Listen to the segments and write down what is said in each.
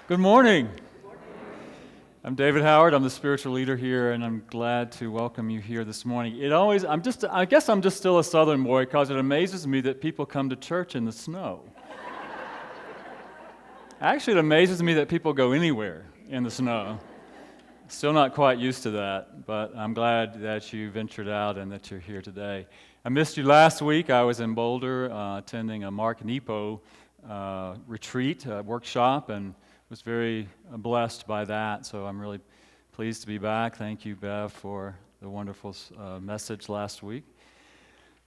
Good morning. I'm David Howard. I'm the spiritual leader here, and I'm glad to welcome you here this morning. I guess I'm just still a Southern boy because it amazes me that people come to church in the snow. Actually, it amazes me that people go anywhere in the snow. Still not quite used to that, but I'm glad that you ventured out and that you're here today. I missed you last week. I was in Boulder attending a Mark Nepo retreat, workshop, and was very blessed by that, so I'm really pleased to be back. Thank you, Bev, for the wonderful message last week.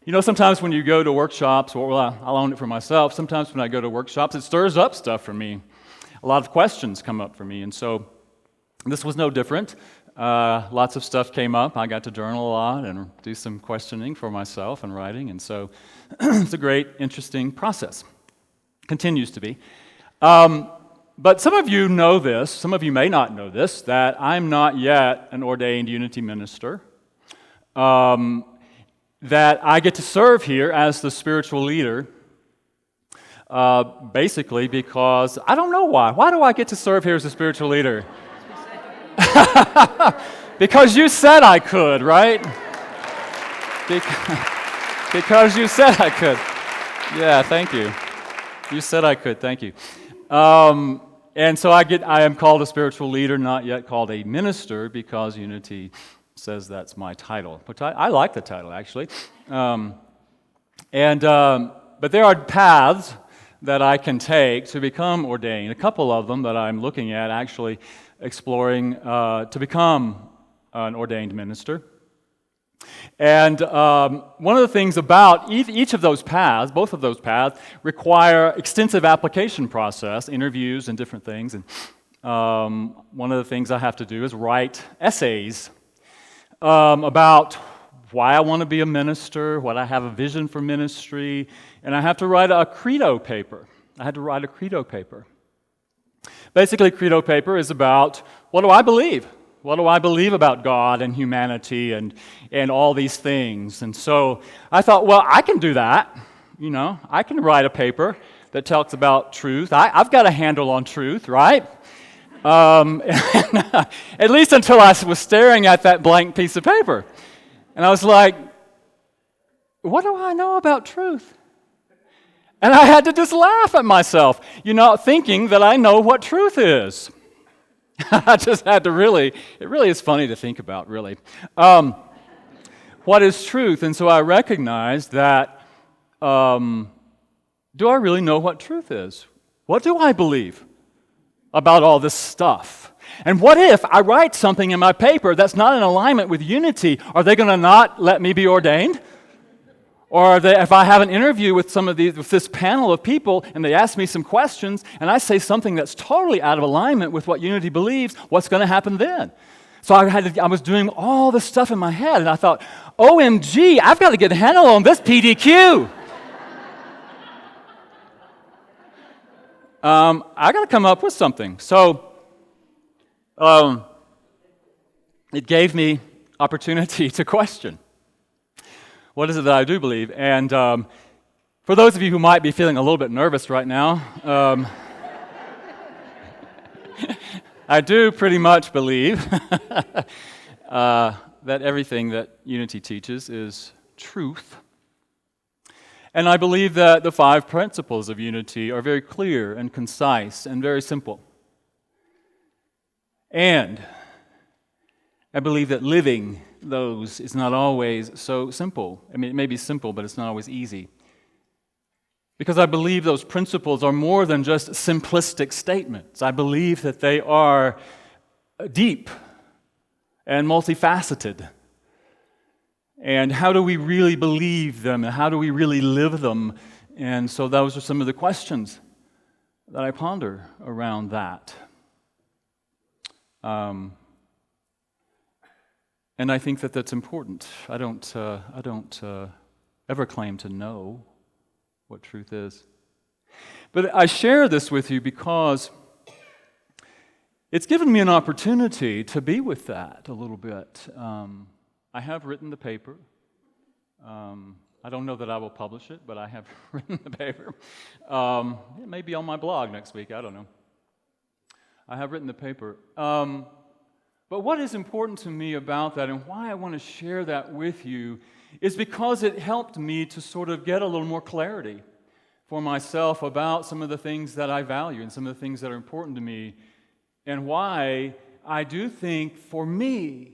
You know, sometimes when you go to workshops, I'll own it for myself, sometimes when I go to workshops, it stirs up stuff for me. A lot of questions come up for me, and so this was no different. Lots of stuff came up. I got to journal a lot and do some questioning for myself and writing, and so it's a great, interesting process. Continues to be. But some of you know this, some of you may not know this, that I'm not yet an ordained Unity minister, that I get to serve here as the spiritual leader, basically because, I don't know why. Why do I get to serve here as a spiritual leader? Because you said I could, right? Because you said I could. Yeah, thank you. You said I could, thank you. And so I am called a spiritual leader, not yet called a minister, because Unity says that's my title. Which I like the title, actually. But there are paths that I can take to become ordained. A couple of them that I'm looking at, actually exploring to become an ordained minister. And one of the things about each of those paths, both of those paths, require extensive application process, interviews and different things. And one of the things I have to do is write essays about why I want to be a minister, what I have a vision for ministry, and I have to write a credo paper. I had to write a credo paper. Basically, credo paper is about, what do I believe? What do I believe about God and humanity and all these things? And so I thought, well, I can do that. You know, I can write a paper that talks about truth. I've got a handle on truth, right? At least until I was staring at that blank piece of paper. And I was like, what do I know about truth? And I had to just laugh at myself, you know, thinking that I know what truth is. I just had to it really is funny to think about, really. What is truth? And so I recognized that, do I really know what truth is? What do I believe about all this stuff? And what if I write something in my paper that's not in alignment with Unity? Are they going to not let me be ordained? Or if I have an interview with with this panel of people, and they ask me some questions, and I say something that's totally out of alignment with what Unity believes, what's going to happen then? So I was doing all this stuff in my head, and I thought, OMG, I've got to get a handle on this PDQ. I got to come up with something. So it gave me opportunity to question. What is it that I do believe? And for those of you who might be feeling a little bit nervous right now, I do pretty much believe that everything that Unity teaches is truth. And I believe that the 5 principles of Unity are very clear and concise and very simple. And I believe that living those is not always so simple. I mean, it may be simple, but it's not always easy. Because I believe those principles are more than just simplistic statements. I believe that they are deep and multifaceted. And how do we really believe them? And how do we really live them? And so those are some of the questions that I ponder around that. And I think that that's important. I don't ever claim to know what truth is. But I share this with you because it's given me an opportunity to be with that a little bit. I have written the paper. I don't know that I will publish it, but I have written the paper. It may be on my blog next week, I don't know. I have written the paper. But what is important to me about that and why I want to share that with you is because it helped me to sort of get a little more clarity for myself about some of the things that I value and some of the things that are important to me, and why I do think, for me,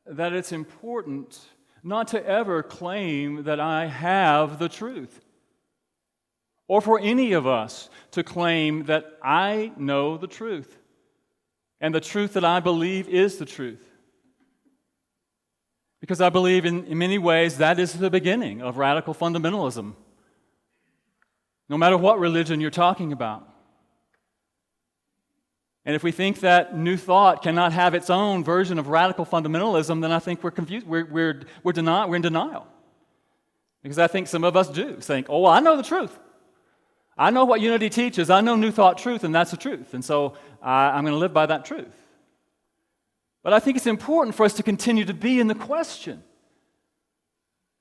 that it's important not to ever claim that I have the truth, or for any of us to claim that I know the truth, and the truth that I believe is the truth. Because I believe in many ways that is the beginning of radical fundamentalism, no matter what religion you're talking about. And if we think that New Thought cannot have its own version of radical fundamentalism, then I think we're confused. We're in denial. Because I think some of us do think, oh, well, I know the truth. I know what unity teaches. I know New Thought truth, and that's the truth. And so I'm going to live by that truth. But I think it's important for us to continue to be in the question.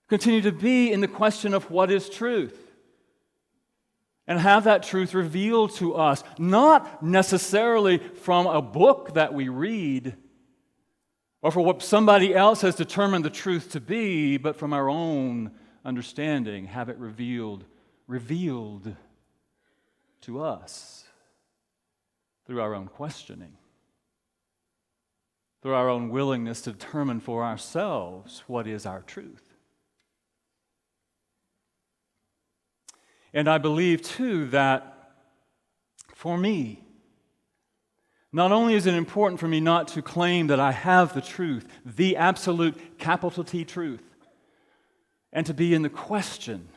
Continue to be in the question of what is truth. And have that truth revealed to us, not necessarily from a book that we read or for what somebody else has determined the truth to be, but from our own understanding, have it revealed to us through our own questioning, through our own willingness to determine for ourselves what is our truth. And I believe, too, that for me, not only is it important for me not to claim that I have the truth, the absolute capital T truth, and to be in the question,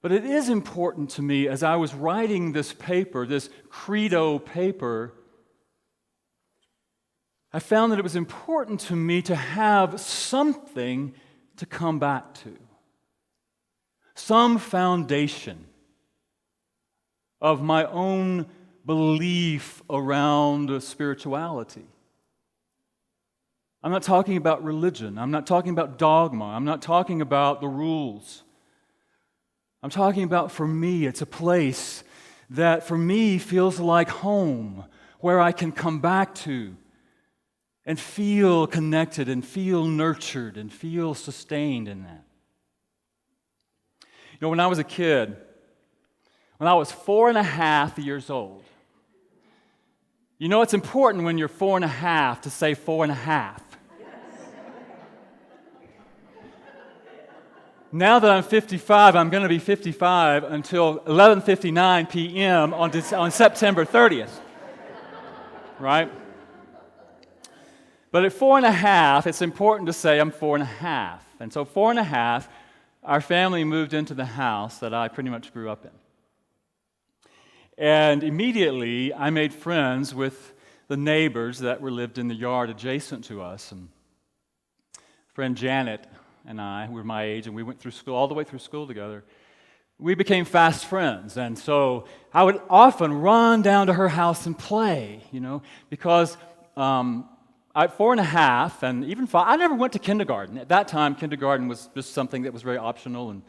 but it is important to me as I was writing this paper, this credo paper, I found that it was important to me to have something to come back to. Some foundation of my own belief around spirituality. I'm not talking about religion. I'm not talking about dogma. I'm not talking about the rules. I'm talking about, for me, it's a place that for me feels like home, where I can come back to and feel connected and feel nurtured and feel sustained in that. You know, when I was a kid, when I was 4.5 years old, you know it's important when you're 4.5 to say 4.5. Now that I'm 55, I'm going to be 55 until 11:59 p.m. on September 30th, right? But at 4.5, it's important to say I'm 4.5. And so 4.5, our family moved into the house that I pretty much grew up in. And immediately, I made friends with the neighbors that lived in the yard adjacent to us. And friend Janet and I, who were my age, and we went through school, all the way through school together. We became fast friends. And so I would often run down to her house and play, because at 4.5 and even 5, I never went to kindergarten. At that time, kindergarten was just something that was very optional. And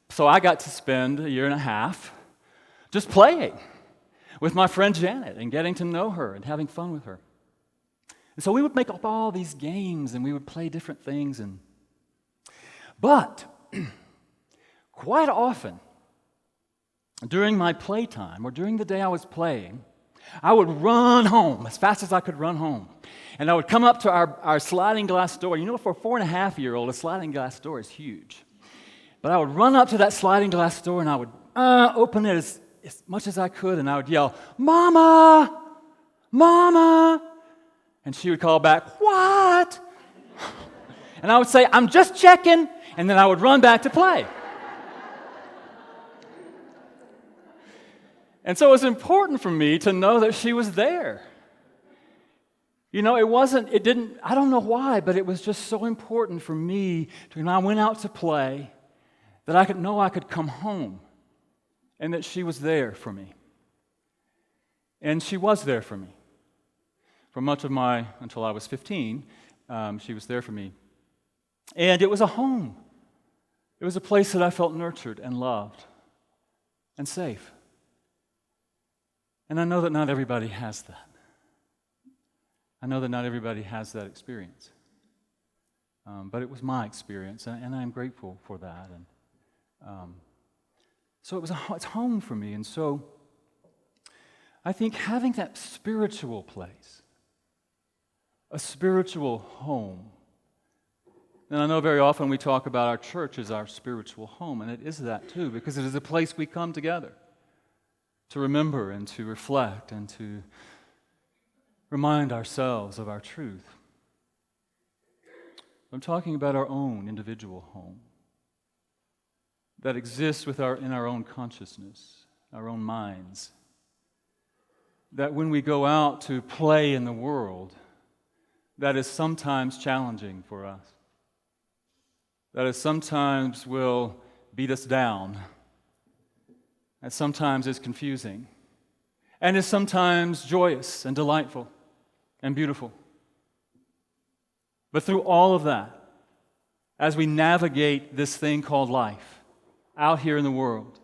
so I got to spend 1.5 years just playing with my friend Janet and getting to know her and having fun with her. And so we would make up all these games and we would play different things. But quite often, during my playtime or during the day I was playing, I would run home as fast as I could run home. And I would come up to our sliding glass door. For a 4.5-year-old, a sliding glass door is huge. But I would run up to that sliding glass door and I would open it as much as I could, and I would yell, "Mama! Mama!" And she would call back, "What?" And I would say, "I'm just checking," and then I would run back to play. And so it was important for me to know that she was there. I don't know why, but it was just so important for me when I went out to play that I could know I could come home and that she was there for me. And she was there for me. For much of until I was 15, she was there for me. And it was a home. It was a place that I felt nurtured and loved and safe. And I know that not everybody has that. I know that not everybody has that experience. But it was my experience, and I'm grateful for that. And so it's home for me. And so I think having that spiritual place, a spiritual home, and I know very often we talk about our church as our spiritual home, and it is that too, because it is a place we come together to remember and to reflect and to remind ourselves of our truth. I'm talking about our own individual home that exists in our own consciousness, our own minds. That when we go out to play in the world, that is sometimes challenging for us. That is sometimes will beat us down. And sometimes is confusing. And is sometimes joyous and delightful and beautiful. But through all of that, as we navigate this thing called life out here in the world,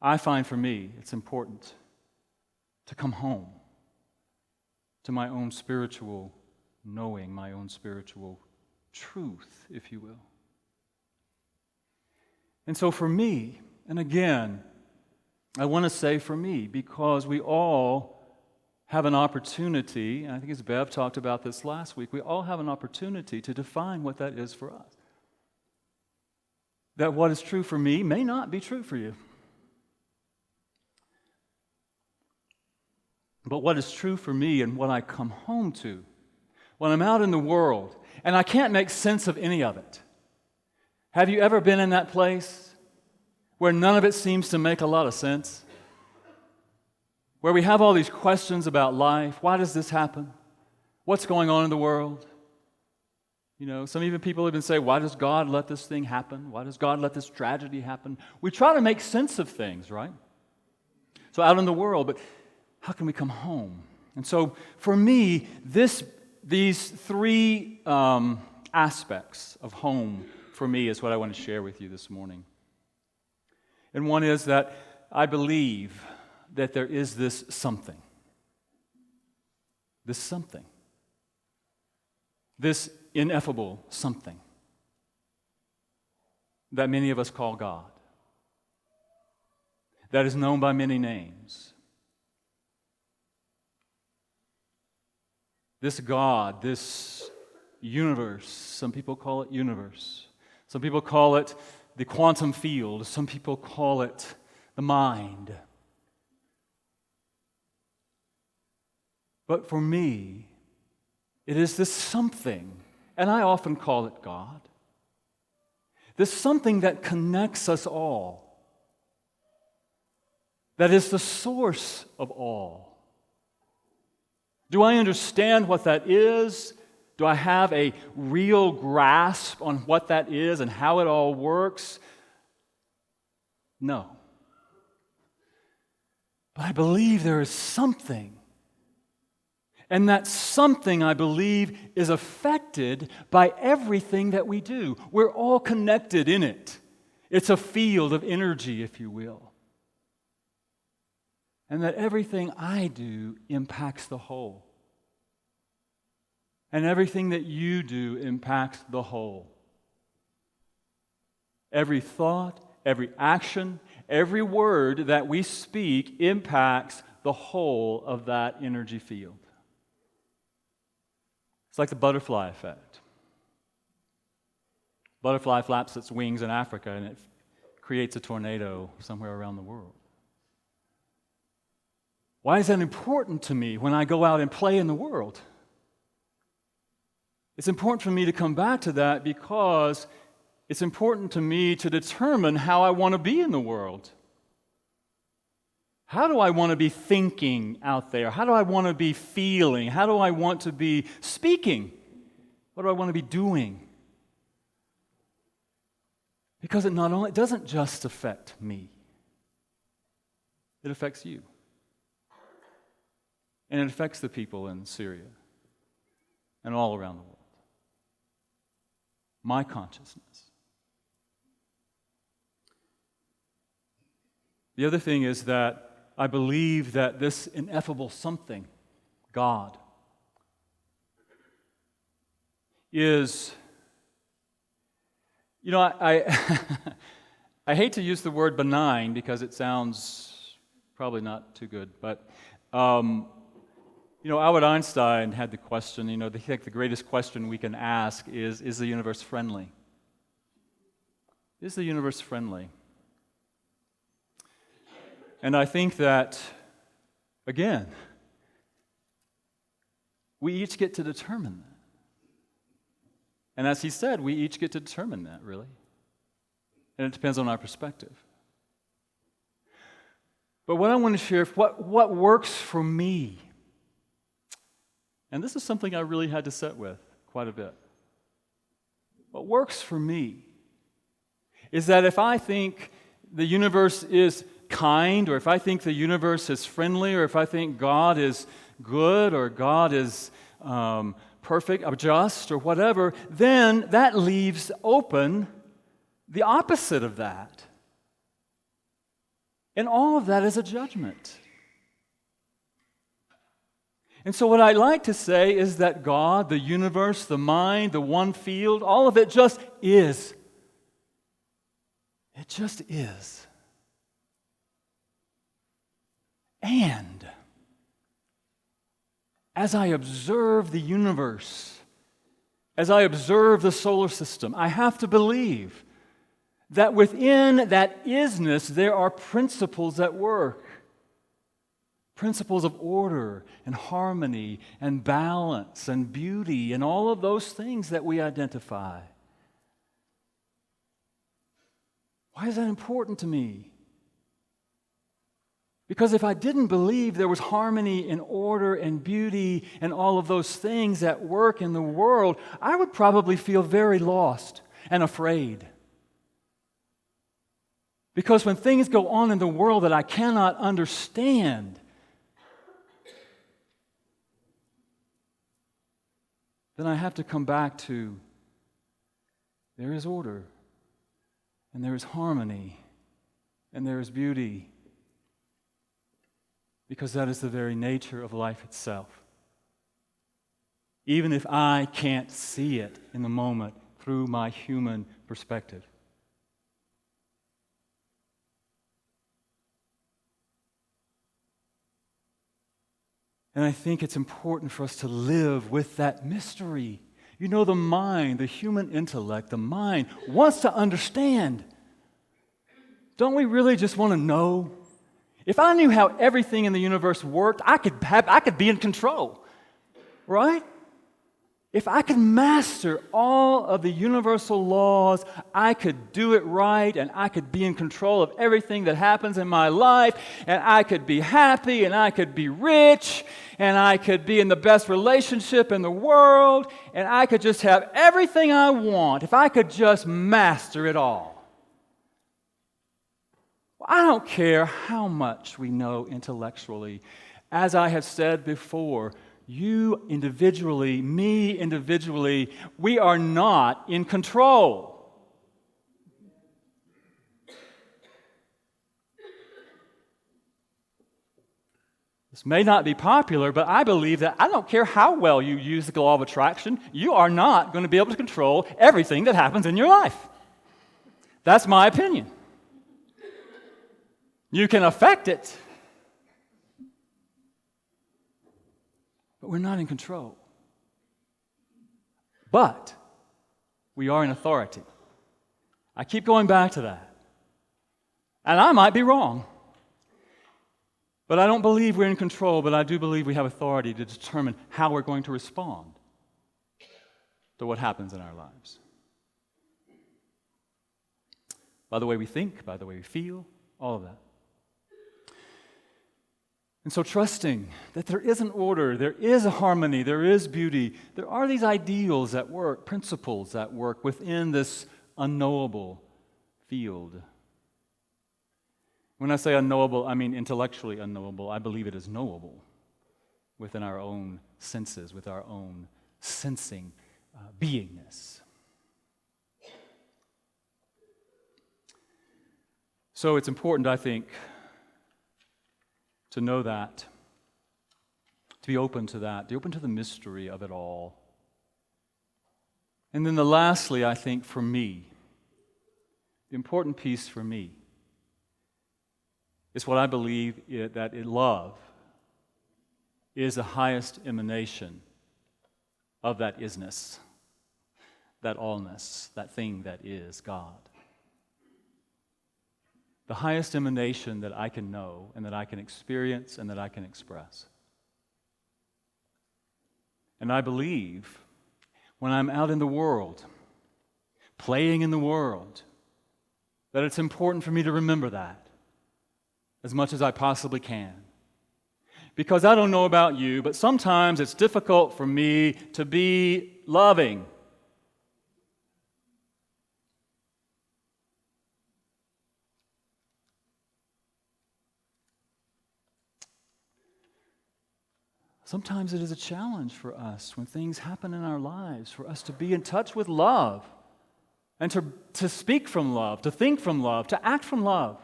I find for me it's important to come home to my own spiritual knowing, my own spiritual truth, if you will. And so for me, and again, I want to say for me, because we all have an opportunity, and I think as Bev talked about this last week, we all have an opportunity to define what that is for us. That what is true for me may not be true for you. But what is true for me and what I come home to, when I'm out in the world, and I can't make sense of any of it. Have you ever been in that place where none of it seems to make a lot of sense? Where we have all these questions about life. Why does this happen? What's going on in the world? You know, some even people even say, why does God let this thing happen? Why does God let this tragedy happen? We try to make sense of things, right? So out in the world, but how can we come home? And so for me, these three aspects of home for me is what I want to share with you this morning. And one is that I believe that there is this something, this ineffable something that many of us call God, that is known by many names. This God, this universe, some people call it universe. Some people call it the quantum field. Some people call it the mind. But for me, it is this something, and I often call it God, this something that connects us all, that is the source of all. Do I understand what that is? Do I have a real grasp on what that is and how it all works? No. But I believe there is something. And that something, I believe, is affected by everything that we do. We're all connected in it. It's a field of energy, if you will. And that everything I do impacts the whole. And everything that you do impacts the whole. Every thought, every action, every word that we speak impacts the whole of that energy field. It's like the butterfly effect. Butterfly flaps its wings in Africa and it creates a tornado somewhere around the world. Why is that important to me when I go out and play in the world? It's important for me to come back to that because it's important to me to determine how I want to be in the world. How do I want to be thinking out there? How do I want to be feeling? How do I want to be speaking? What do I want to be doing? Because it doesn't just affect me. It affects you. And it affects the people in Syria and all around the world. My consciousness. The other thing is that I believe that this ineffable something, God, is, I I hate to use the word benign because it sounds probably not too good, but Albert Einstein had the question, they think the greatest question we can ask is the universe friendly? Is the universe friendly? And I think that, again, we each get to determine that. And as he said, we each get to determine that, really. And it depends on our perspective. But what I want to share, what works for me, and this is something I really had to sit with quite a bit. What works for me is that if I think the universe is kind, or if I think the universe is friendly, or if I think God is good, or God is perfect, or just, or whatever, then that leaves open the opposite of that. And all of that is a judgment. And so what I like to say is that God, the universe, the mind, the one field, all of it just is. It just is. And as I observe the universe, as I observe the solar system, I have to believe that within that isness there are principles at work. Principles of order and harmony and balance and beauty and all of those things that we identify. Why is that important to me? Because if I didn't believe there was harmony and order and beauty and all of those things at work in the world, I would probably feel very lost and afraid. Because when things go on in the world that I cannot understand, then I have to come back to there is order, and there is harmony, and there is beauty. Because that is the very nature of life itself. Even if I can't see it in the moment through my human perspective. And I think it's important for us to live with that mystery. The mind, the human intellect, the mind wants to understand. Don't we really just want to know? If I knew how everything in the universe worked, I could be in control, right? If I could master all of the universal laws, I could do it right, and I could be in control of everything that happens in my life, and I could be happy, and I could be rich, and I could be in the best relationship in the world, and I could just have everything I want if I could just master it all. I don't care how much we know intellectually. As I have said before, you individually, me individually, we are not in control. This may not be popular, but I believe that I don't care how well you use the law of attraction, you are not going to be able to control everything that happens in your life. That's my opinion. You can affect it, but we're not in control. But we are in authority. I keep going back to that. And I might be wrong. But I don't believe we're in control, but I do believe we have authority to determine how we're going to respond to what happens in our lives. By the way we think, by the way we feel, all of that. And so trusting that there is an order, there is a harmony, there is beauty, there are these ideals at work, principles at work within this unknowable field. When I say unknowable, I mean intellectually unknowable. I believe it is knowable within our own senses, with our own sensing beingness. So it's important, I think, to know that, to be open to that, be open to the mystery of it all. And then lastly, I think for me, the important piece for me is what I believe that love is the highest emanation of that isness, that allness, that thing that is God. The highest emanation that I can know and that I can experience and that I can express. And I believe when I'm out in the world, playing in the world, that it's important for me to remember that as much as I possibly can. Because I don't know about you, but sometimes it's difficult for me to be loving. Sometimes it is a challenge for us when things happen in our lives, for us to be in touch with love and to speak from love, to think from love, to act from love.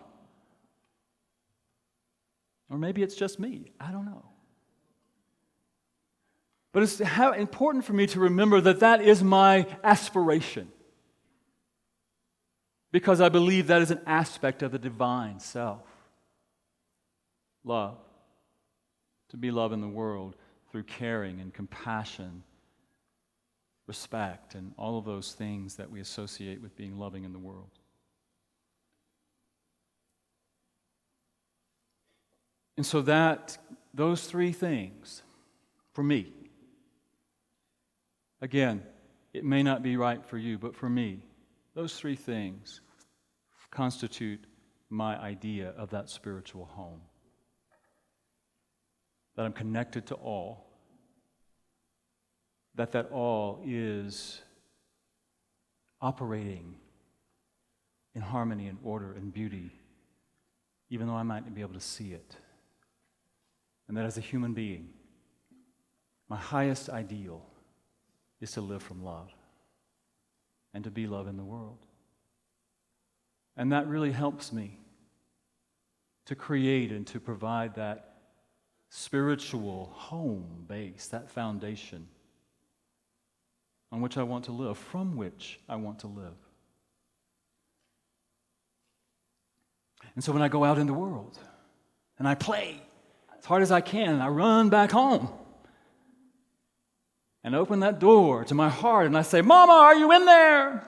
Or maybe it's just me. I don't know. But it's important for me to remember that that is my aspiration. Because I believe that is an aspect of the divine self. Love. To be love in the world through caring and compassion, respect, and all of those things that we associate with being loving in the world. And so those three things, for me, again, it may not be right for you, but for me, those three things constitute my idea of that spiritual home. That I'm connected to all, that all is operating in harmony and order and beauty, even though I might not be able to see it. And that as a human being, my highest ideal is to live from love and to be love in the world. And that really helps me to create and to provide that spiritual home base, that foundation on which I want to live, from which I want to live. And so when I go out in the world and I play as hard as I can, and I run back home and open that door to my heart and I say, "Mama, are you in there?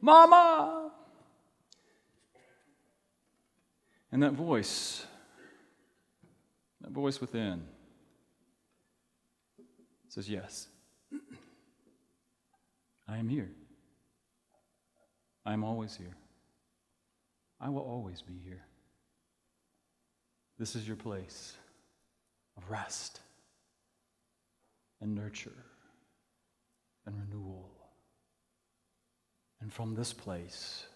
Mama!" And that voice within says, "Yes, I am here. I am always here. I will always be here. This is your place of rest and nurture and renewal. And from this place,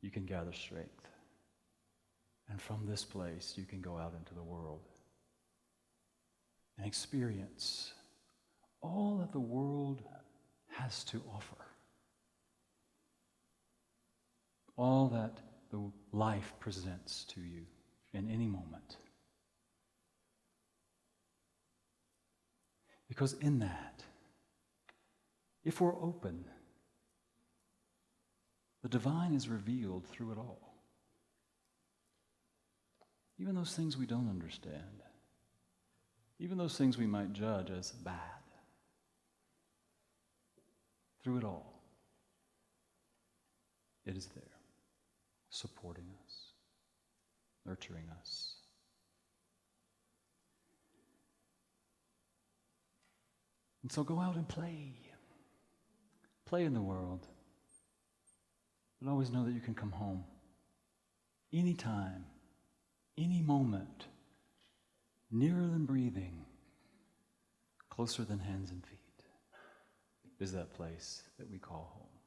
you can gather strength. And from this place, you can go out into the world and experience all that the world has to offer. All that the life presents to you in any moment. Because in that, if we're open, the divine is revealed through it all. Even those things we don't understand. Even those things we might judge as bad. Through it all, it is there, supporting us, nurturing us. And so go out and play. Play in the world. But always know that you can come home anytime, any moment, nearer than breathing, closer than hands and feet, is that place that we call home.